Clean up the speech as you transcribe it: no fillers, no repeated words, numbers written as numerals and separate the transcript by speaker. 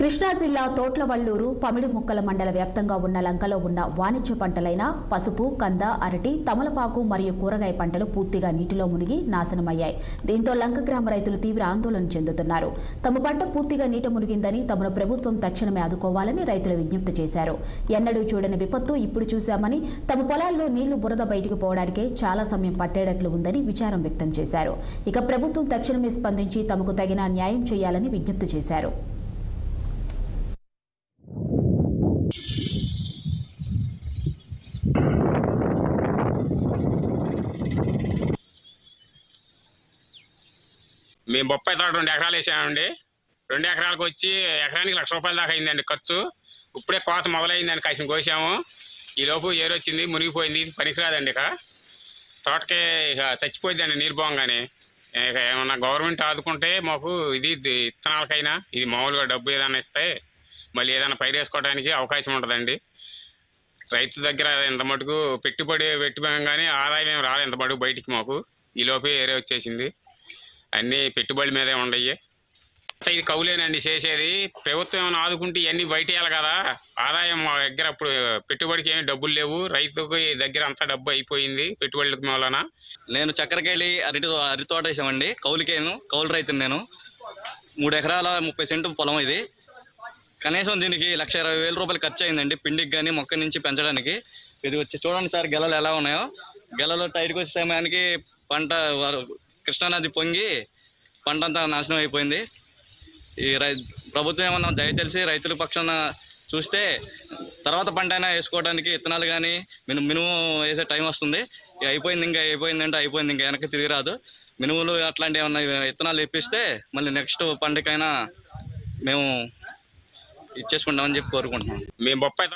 Speaker 1: కృష్ణా జిల్లా తోట్లవల్లూరు పమిడిముక్కల మండల వ్యాప్తంగా ఉన్న లంకలో ఉన్న వాణిజ్య పంటలైన పసుపు, కంద, అరటి, తమలపాకు మరియు కూరగాయ పంటలు పూర్తిగా నీటిలో మునిగి నాశనమయ్యాయి. దీంతో లంక గ్రామ రైతులు తీవ్ర ఆందోళన చెందుతున్నారు. తమ పంట పూర్తిగా నీట మునిగిందని తమను ప్రభుత్వం తక్షణమే ఆదుకోవాలని రైతులు విజ్ఞప్తి చేశారు. ఎన్నడూ చూడని విపత్తు ఇప్పుడు చూశామని, తమ పొలాల్లో నీళ్లు బురద బయటకు పోవడానికే చాలా సమయం పట్టేటట్లు ఉందని విచారం వ్యక్తం చేశారు. ఇక ప్రభుత్వం తక్షణమే స్పందించి తమకు తగిన న్యాయం చేయాలని విజ్ఞప్తి చేశారు.
Speaker 2: మేము బొప్పాయి తోట 2 ఎకరాలు వేసామండి. 2 ఎకరాలకు వచ్చి ఎకరానికి ₹1,00,000 దాకా అయిందండి ఖర్చు. ఇప్పుడే కోత మొదలైందని కాసిన కోసాము. ఈలోపు ఏరొచ్చింది, మునిగిపోయింది. పనికిరాదండి. ఇక తోటకే ఇక చచ్చిపోయిందండి నీరు పోగానే. ఇక ఏమన్నా గవర్నమెంట్ ఆదుకుంటే మాకు ఇది విత్తనాలకైనా ఇది మామూలుగా డబ్బు ఏదైనా ఇస్తే మళ్ళీ ఏదైనా పైరు వేసుకోవడానికి అవకాశం ఉంటుందండి. రైతు దగ్గర ఇంత మటుకు పెట్టుబడి కానీ ఆదాయం ఏం రాలేదు ఇంత మటుకు బయటికి. మాకు ఈలోపే ఏరే వచ్చేసింది. అన్నీ పెట్టుబడి మీదే ఉండయి. ఇది కౌలేనండి చేసేది. ప్రభుత్వం ఏమైనా ఆదుకుంటే ఇవన్నీ బయట వేయాలి కదా. ఆదాయం మా దగ్గర అప్పుడు పెట్టుబడికి ఏమి డబ్బులు లేవు. రైతుకి దగ్గర అంతా డబ్బు అయిపోయింది పెట్టుబడులకు వలన.
Speaker 3: నేను చక్కెరకేళి అరటి తోట వేసామండి. కౌలు రైతుని నేను. 3 ఎకరాల 30 సెంటు పొలం ఇది. కనీసం దీనికి ₹1,20,000 ఖర్చు అయిందండి. పిండికి కానీ మొక్క నుంచి పెంచడానికి. ఇది వచ్చి చూడండి సార్, గెలలు ఎలా ఉన్నాయో. గెలలో టైట్కి వచ్చే సమయానికి పంట కృష్ణానది పొంగి పంట అంతా నాశనం అయిపోయింది. ఈ ప్రభుత్వం ఏమన్నా దయచేసి రైతుల పక్షాన చూస్తే తర్వాత పంట అయినా వేసుకోవడానికి విత్తనాలు కానీ మినుము వేసే టైం వస్తుంది. అయిపోయింది అంటే అయిపోయింది, ఇంకా వెనక్కి తిరిగి రాదు. మినుములు అట్లాంటి ఏమన్నా విత్తనాలు ఇప్పిస్తే మళ్ళీ నెక్స్ట్ పంటకైనా మేము ఇచ్చేసుకుంటామని చెప్పి కోరుకుంటున్నాం.
Speaker 2: మేము బొప్పాయి